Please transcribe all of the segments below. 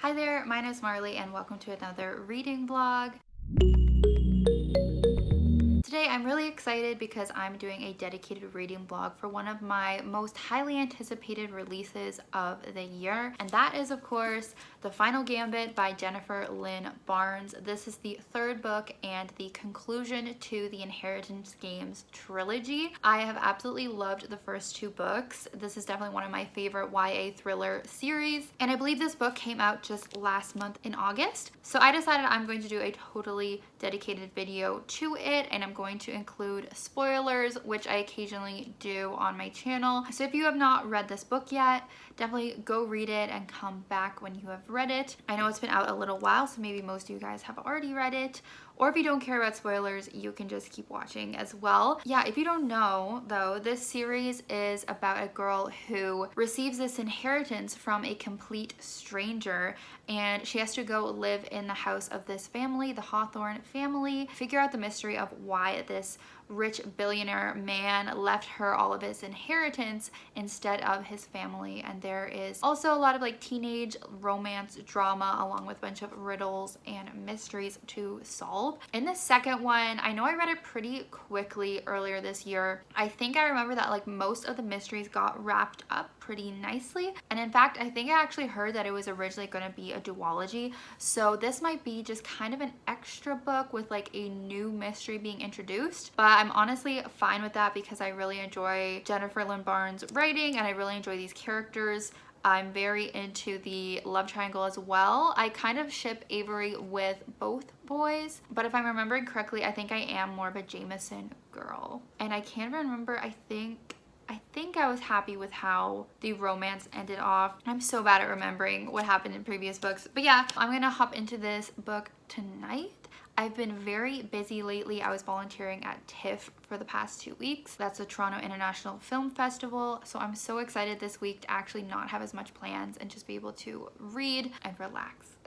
Hi there, my name is Marley and welcome to another reading vlog. Today I'm really excited because I'm doing a dedicated reading vlog for one of my most highly anticipated releases of the year, and that is of course The Final Gambit by Jennifer Lynn Barnes. This is the third book and the conclusion to the Inheritance Games trilogy. I have absolutely loved the first two books. This is definitely one of my favorite YA thriller series, and I believe this book came out just last month in August. So I decided I'm going to do a totally dedicated video to it, and I'm going to include spoilers, which I occasionally do on my channel. So if you have not read this book yet, definitely go read it and come back when you have read it. I know it's been out a little while, so maybe most of you guys have already read it, or if you don't care about spoilers, you can just keep watching as well. Yeah, if you don't know though, this series is about a girl who receives this inheritance from a complete stranger, and she has to go live in the house of this family, the Hawthorne family, figure out the mystery of why this rich billionaire man left her all of his inheritance instead of his family. And there is also a lot of like teenage romance drama along with a bunch of riddles and mysteries to solve. In the second one, I know I read it pretty quickly earlier this year. I think I remember that like most of the mysteries got wrapped up pretty nicely, and in fact I think I actually heard that it was originally going to be a duology, so this might be just kind of an extra book with like a new mystery being introduced. But I'm honestly fine with that because I really enjoy Jennifer Lynn Barnes' writing and I really enjoy these characters. I'm very into the love triangle as well. I kind of ship Avery with both boys, but if I'm remembering correctly, I think I am more of a Jameson girl. And I can't remember, I think I was happy with how the romance ended off. I'm so bad at remembering what happened in previous books. But yeah, I'm gonna hop into this book tonight. I've been very busy lately. I was volunteering at TIFF for the past 2 weeks. That's the Toronto International Film Festival. So I'm so excited this week to actually not have as much plans and just be able to read and relax.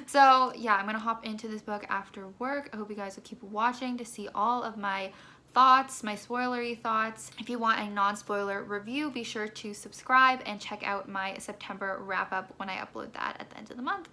So yeah, I'm gonna hop into this book after work. I hope you guys will keep watching to see all of my thoughts, my spoilery thoughts. If you want a non-spoiler review, be sure to subscribe and check out my September wrap-up when I upload that at the end of the month.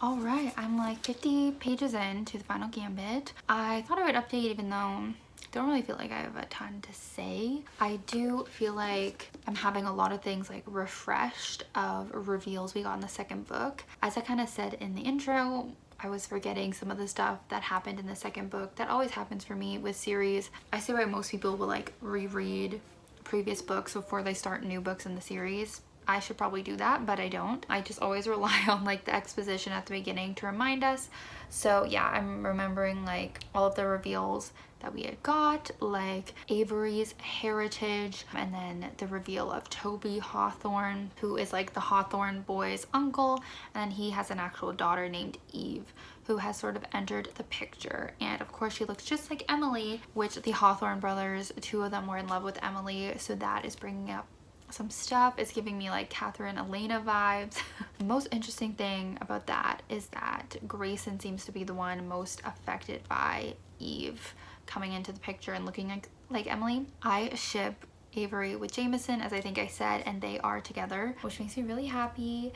All right, I'm like 50 pages into The Final Gambit. I thought I would update even though I don't really feel like I have a ton to say. I do feel like I'm having a lot of things like refreshed of reveals we got in the second book. As I kind of said in the intro, I was forgetting some of the stuff that happened in the second book. That always happens for me with series. I see why most people will like reread previous books before they start new books in the series. I should probably do that, but I don't. I just always rely on like the exposition at the beginning to remind us. So yeah, I'm remembering like all of the reveals that we had got, like Avery's heritage, and then the reveal of Toby Hawthorne, who is like the Hawthorne boy's uncle, and he has an actual daughter named Eve who has sort of entered the picture. And of course she looks just like Emily, which the Hawthorne brothers, two of them were in love with Emily, so that is bringing up some stuff. Is giving me like Catherine Elena vibes. The most interesting thing about that is that Grayson seems to be the one most affected by Eve coming into the picture and looking like Emily. I ship Avery with Jameson, as I think I said, and they are together, which makes me really happy.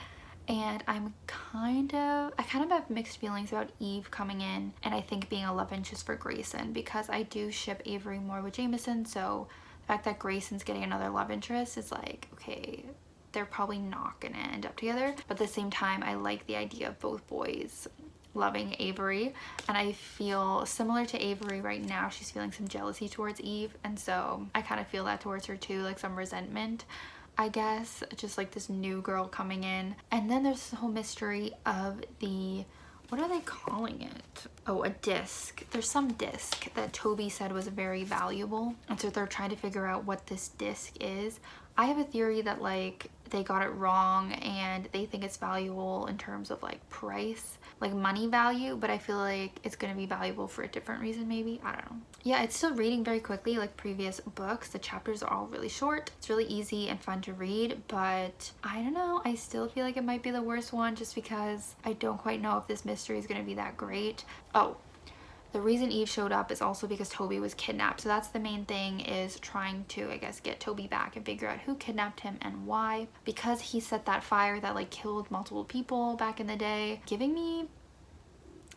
And I kind of have mixed feelings about Eve coming in and I think being a love interest for Grayson, because I do ship Avery more with Jameson, so the fact that Grayson's getting another love interest is like, okay, they're probably not gonna end up together. But at the same time, I like the idea of both boys loving Avery, and I feel similar to Avery right now. She's feeling some jealousy towards Eve, and so I kind of feel that towards her too, like some resentment, I guess, just like this new girl coming in. And then there's this whole mystery of the, what are they calling it? Oh, a disc. There's some disc that Toby said was very valuable, and so they're trying to figure out what this disc is. I have a theory that like they got it wrong and they think it's valuable in terms of like price, like money value, but I feel like it's going to be valuable for a different reason maybe. I don't know. Yeah, it's still reading very quickly like previous books. The chapters are all really short. It's really easy and fun to read, but I don't know. I still feel like it might be the worst one just because I don't quite know if this mystery is going to be that great. Oh, the reason Eve showed up is also because Toby was kidnapped. So that's the main thing, is trying to, I guess, get Toby back and figure out who kidnapped him and why. Because he set that fire that like killed multiple people back in the day, giving me,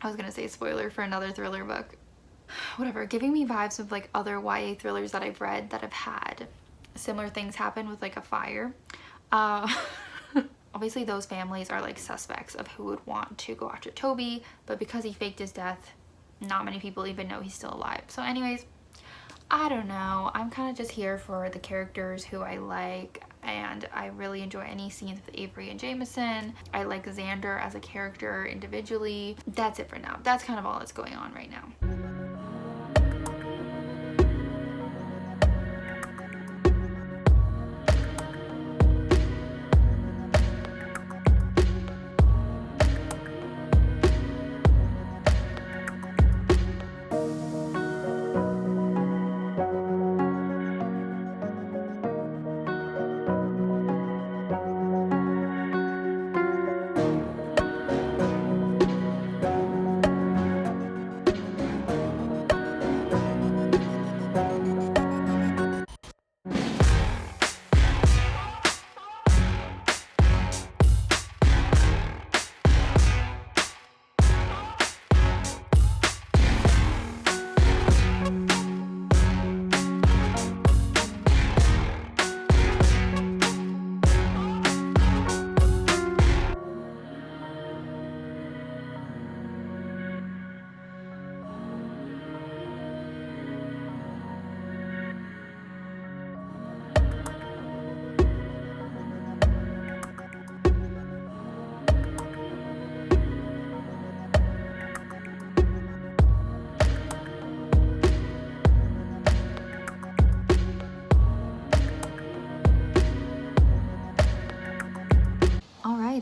I was gonna say spoiler for another thriller book, whatever, giving me vibes of like other YA thrillers that I've read that have had similar things happen with like a fire. Obviously those families are like suspects of who would want to go after Toby, but because he faked his death, not many people even know he's still alive. So anyways, I don't know. I'm kind of just here for the characters who I like, and I really enjoy any scenes with Avery and Jameson. I like Xander as a character individually. That's it for now. That's kind of all that's going on right now.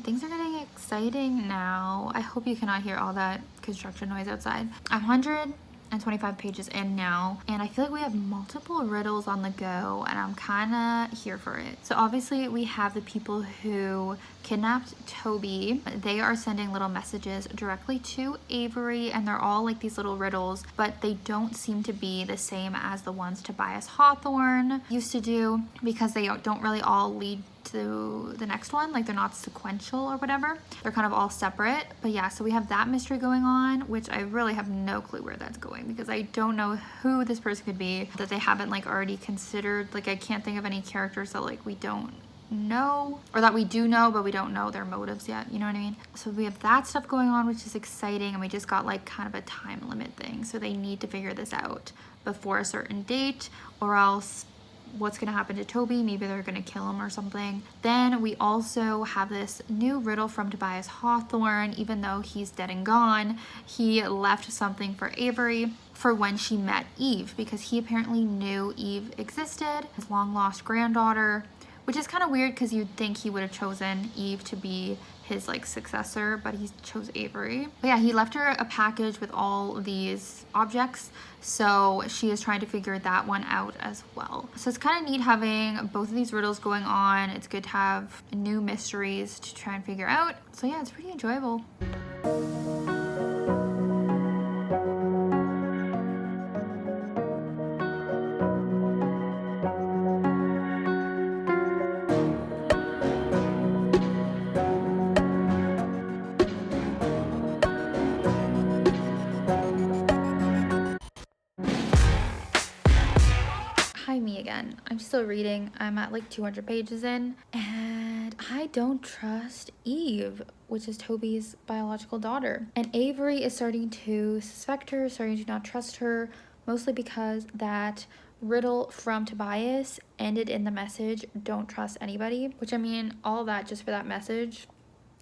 Things are getting exciting now. I hope you cannot hear all that construction noise outside. I'm 125 pages in now, and I feel like we have multiple riddles on the go, and I'm kind of here for it. So obviously we have the people who kidnapped Toby. They are sending little messages directly to Avery, and they're all like these little riddles, but they don't seem to be the same as the ones Tobias Hawthorne used to do, because they don't really all lead to the next one. Like, they're not sequential or whatever. They're kind of all separate. But yeah, so we have that mystery going on, which I really have no clue where that's going, because I don't know who this person could be that they haven't like already considered. Like, I can't think of any characters that like we don't know, or that we do know but we don't know their motives yet, you know what I mean? So we have that stuff going on, which is exciting, and we just got like kind of a time limit thing, so they need to figure this out before a certain date, or else what's gonna happen to Toby? Maybe they're gonna kill him or something. Then we also have this new riddle from Tobias Hawthorne. Even though he's dead and gone, he left something for Avery for when she met Eve, because he apparently knew Eve existed, his long lost granddaughter, which is kind of weird because you'd think he would have chosen Eve to be his like successor, but he chose Avery. But yeah, he left her a package with all these objects, so she is trying to figure that one out as well. So it's kind of neat having both of these riddles going on. It's good to have new mysteries to try and figure out. So yeah, it's pretty enjoyable. Hi, me again. I'm still reading. I'm at like 200 pages in, and I don't trust Eve, which is Toby's biological daughter. And Avery is starting to suspect her, starting to not trust her, mostly because that riddle from Tobias ended in the message, "Don't trust anybody," which, I mean, all that just for that message,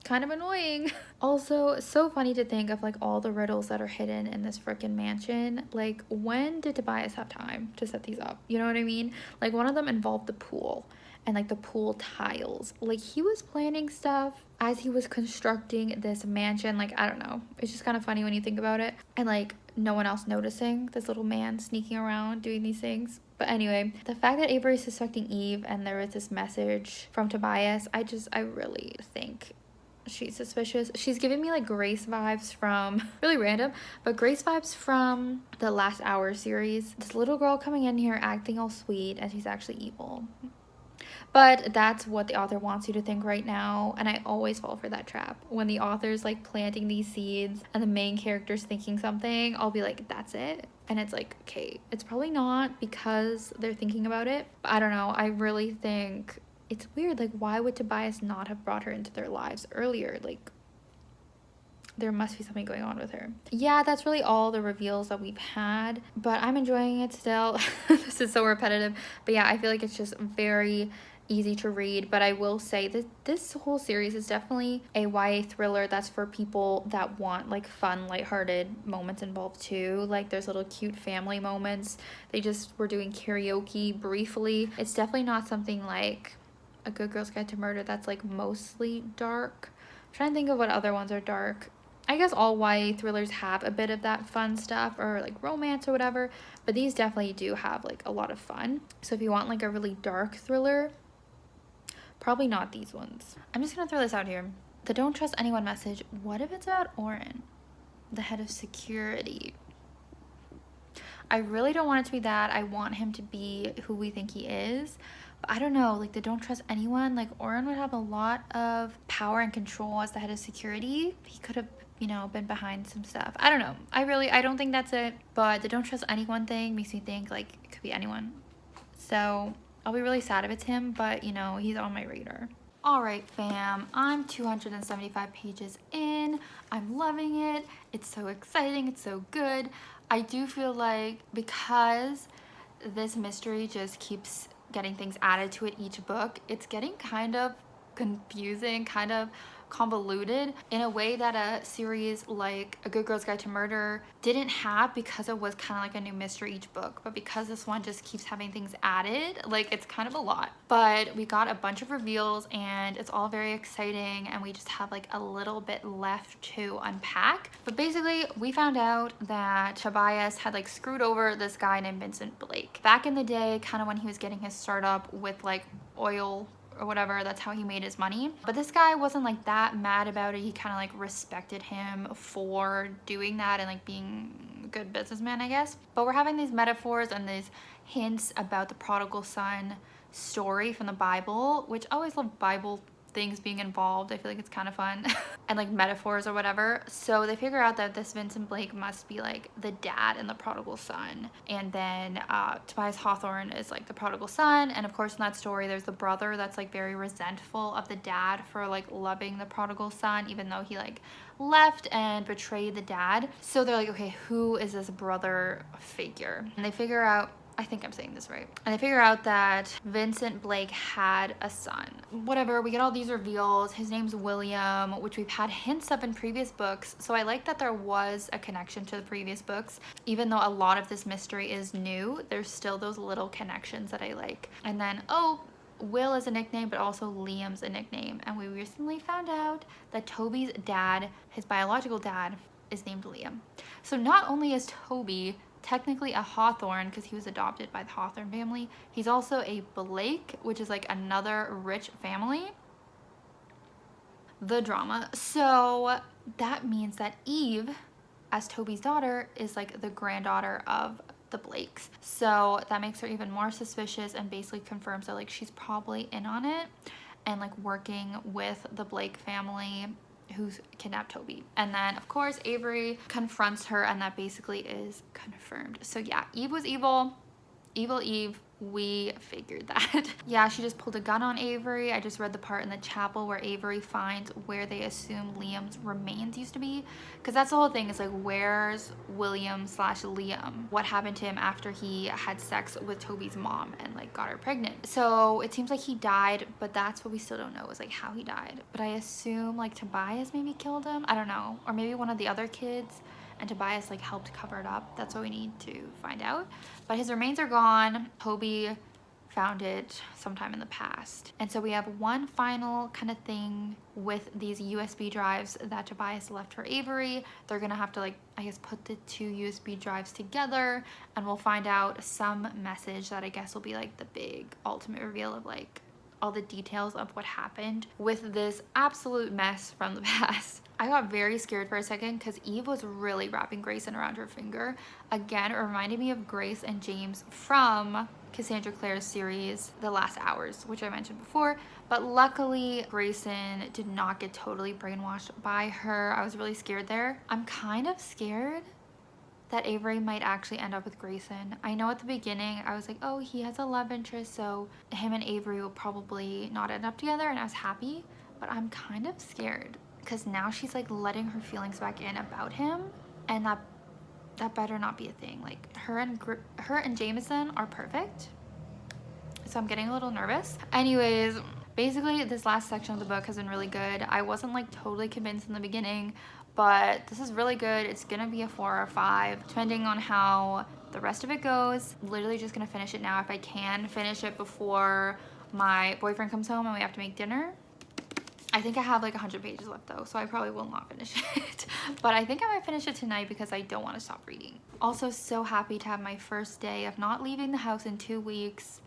kind of annoying. Also, so funny to think of like all the riddles that are hidden in this freaking mansion. Like, when did Tobias have time to set these up? You know what I mean? Like, one of them involved the pool and like the pool tiles. Like, he was planning stuff as he was constructing this mansion. Like, I don't know, it's just kind of funny when you think about it, and like no one else noticing this little man sneaking around doing these things. But anyway, the fact that Avery is suspecting Eve and there was this message from Tobias, I really think she's suspicious. She's giving me like Grace vibes from, really random, but Grace vibes from the Last Hour series. This little girl coming in here acting all sweet and she's actually evil. But that's what the author wants you to think right now, and I always fall for that trap. When the author's like planting these seeds and the main character's thinking something, I'll be like, that's it. And it's like, okay, it's probably not because they're thinking about it. But I don't know, I really think it's weird. Like, why would Tobias not have brought her into their lives earlier? Like, there must be something going on with her. Yeah, that's really all the reveals that we've had, but I'm enjoying it still. This is so repetitive, but yeah, I feel like it's just very easy to read. But I will say that this whole series is definitely a YA thriller that's for people that want like fun, lighthearted moments involved too. Like, there's little cute family moments. They just were doing karaoke briefly. It's definitely not something like A Good Girl's Guide to Murder that's like mostly dark. I'm trying to think of what other ones are dark. I guess all YA thrillers have a bit of that fun stuff, or like romance or whatever, but these definitely do have like a lot of fun. So if you want like a really dark thriller, probably not these ones. I'm just gonna throw this out here. The don't trust anyone message, what if it's about Oren, the head of security? I really don't want it to be that. I want him to be who we think he is. But I don't know, like the don't trust anyone, like Oren would have a lot of power and control as the head of security. He could have, you know, been behind some stuff. I don't know. I don't think that's it. But the don't trust anyone thing makes me think like it could be anyone. So I'll be really sad if it's him, but you know, he's on my radar. Alright fam, I'm 275 pages in. I'm loving it. It's so exciting. It's so good. I do feel like because this mystery just keeps getting things added to it each book, it's getting kind of confusing, kind of convoluted in a way that a series like A Good Girl's Guide to Murder didn't have, because it was kind of like a new mystery each book. But because this one just keeps having things added, like it's kind of a lot. But we got a bunch of reveals and it's all very exciting, and we just have like a little bit left to unpack. But basically we found out that Tobias had like screwed over this guy named Vincent Blake back in the day, kind of when he was getting his startup with like oil or whatever. That's how he made his money. But this guy wasn't like that mad about it. He kind of like respected him for doing that and like being a good businessman, I guess. But we're having these metaphors and these hints about the prodigal son story from the Bible, which I always love Bible things being involved. I feel like it's kind of fun. And like metaphors or whatever. So they figure out that this Vincent Blake must be like the dad in the prodigal son, and then Tobias Hawthorne is like the prodigal son. And of course in that story there's the brother that's like very resentful of the dad for like loving the prodigal son, even though he like left and betrayed the dad. So they're like, okay, who is this brother figure? And they figure out, I think I'm saying this right, and they figure out that Vincent Blake had a son. Whatever, we get all these reveals. His name's William, which we've had hints of in previous books. So I like that there was a connection to the previous books. Even though a lot of this mystery is new, there's still those little connections that I like. And then, oh, Will is a nickname, but also Liam's a nickname. And we recently found out that Toby's dad, his biological dad, is named Liam. So not only is Toby technically a Hawthorne because he was adopted by the Hawthorne family, he's also a Blake, which is like another rich family. The drama. So that means that Eve, as Toby's daughter, is like the granddaughter of the Blakes. So that makes her even more suspicious and basically confirms that like she's probably in on it and like working with the Blake family who's kidnapped Toby. And then of course Avery confronts her, and that basically is confirmed. So yeah, Eve was evil. Evil Eve, we figured that. Yeah, she just pulled a gun on Avery. I just read the part in the chapel where Avery finds where they assume Liam's remains used to be. Because that's the whole thing, is like, where's William slash Liam? What happened to him after he had sex with Toby's mom and like got her pregnant? So it seems like he died, but that's what we still don't know, is like how he died. But I assume like Tobias maybe killed him. I don't know. Or maybe one of the other kids, and Tobias like helped cover it up. That's what we need to find out. But his remains are gone. Toby found it sometime in the past. And so we have one final kind of thing with these USB drives that Tobias left for Avery. They're gonna have to like, I guess, put the two USB drives together, and we'll find out some message that I guess will be like the big ultimate reveal of like all the details of what happened with this absolute mess from the past. I got very scared for a second because Eve was really wrapping Grayson around her finger. Again, it reminded me of Grace and James from Cassandra Clare's series, The Last Hours, which I mentioned before. But luckily, Grayson did not get totally brainwashed by her. I was really scared there. I'm kind of scared that Avery might actually end up with Grayson. I know at the beginning I was like, oh, he has a love interest, so him and Avery will probably not end up together, and I was happy. But I'm kind of scared because now she's like letting her feelings back in about him, and that better not be a thing. Like her and Jameson are perfect, so I'm getting a little nervous. Anyways, basically this last section of the book has been really good. I wasn't like totally convinced in the beginning, but this is really good. It's gonna be a 4 or 5 depending on how the rest of it goes. Literally just gonna finish it now if I can finish it before my boyfriend comes home and we have to make dinner. I think I have like 100 pages left though, so I probably will not finish it. But I think I might finish it tonight because I don't want to stop reading. Also so happy to have my first day of not leaving the house in 2 weeks,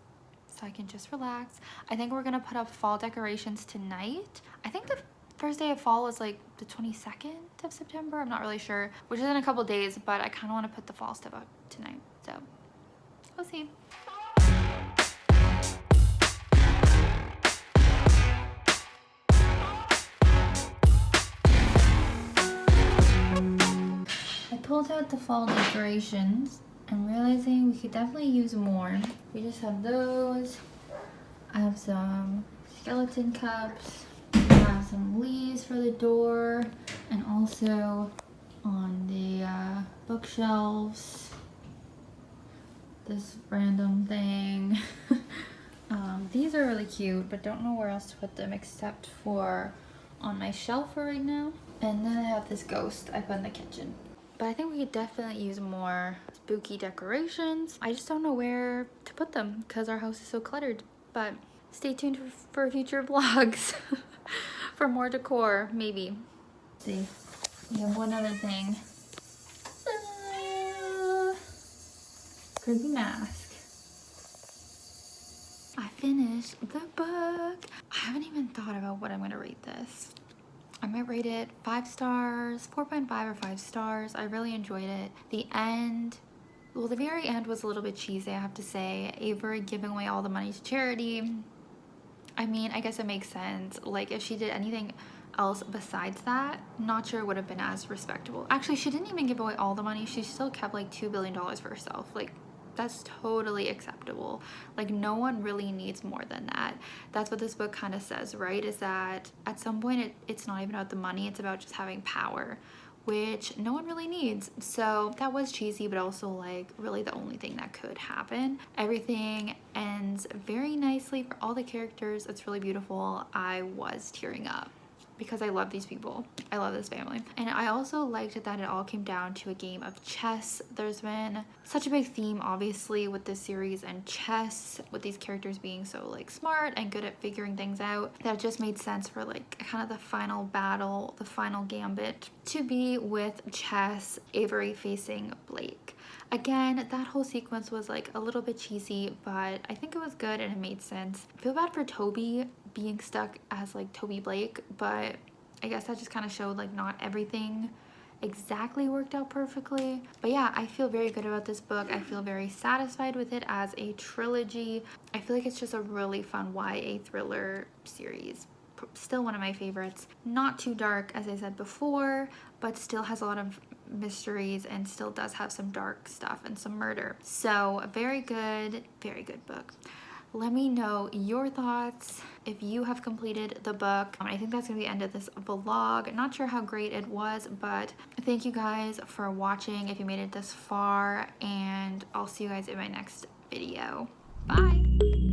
so I can just relax. I think we're gonna put up fall decorations tonight. I think the first day of fall is like the 22nd of September. I'm not really sure, which is in a couple days, but I kind of want to put the fall stuff up tonight, so we'll see. I pulled out the fall decorations. I'm realizing we could definitely use more. We just have those. I have some skeleton cups. I have some leaves for the door, and also on the bookshelves, this random thing. These are really cute, but don't know where else to put them except for on my shelf for right now. And then I have this ghost I put in the kitchen. But I think we could definitely use more spooky decorations. I just don't know where to put them because our house is so cluttered. But stay tuned for future vlogs for more decor, maybe. Let's see, we have one other thing. Creepy mask. I finished the book. I haven't even thought about what I'm gonna rate this. I might rate it 5 stars, 4.5 or 5 stars. I really enjoyed it. The end, well, the very end was a little bit cheesy, I have to say. Avery giving away all the money to charity. I mean, I guess it makes sense. Like, if she did anything else besides that, not sure it would have been as respectable. Actually, she didn't even give away all the money. She still kept like $2 billion for herself. Like, that's totally acceptable. Like, no one really needs more than that. That's what this book kind of says, right? Is that at some point it's not even about the money, it's about just having power, which no one really needs. So that was cheesy, but also like really the only thing that could happen. Everything ends very nicely for all the characters. It's really beautiful. I was tearing up because I love these people. I love this family. And I also liked that it all came down to a game of chess. There's been such a big theme, obviously, with this series and chess, with these characters being so like smart and good at figuring things out, that it just made sense for like kind of the final battle, the final gambit, to be with chess, Avery facing Blake. Again, that whole sequence was like a little bit cheesy, but I think it was good and it made sense. I feel bad for Toby being stuck as like Toby Blake, but I guess that just kind of showed like not everything exactly worked out perfectly. But yeah, I feel very good about this book. I feel very satisfied with it as a trilogy. I feel like it's just a really fun YA thriller series. Still one of my favorites. Not too dark, as I said before, but still has a lot of mysteries and still does have some dark stuff and some murder. So very good book. Let me know your thoughts if you have completed the book. I think that's gonna be the end of this vlog. Not sure how great it was, but thank you guys for watching if you made it this far, and I'll see you guys in my next video. Bye.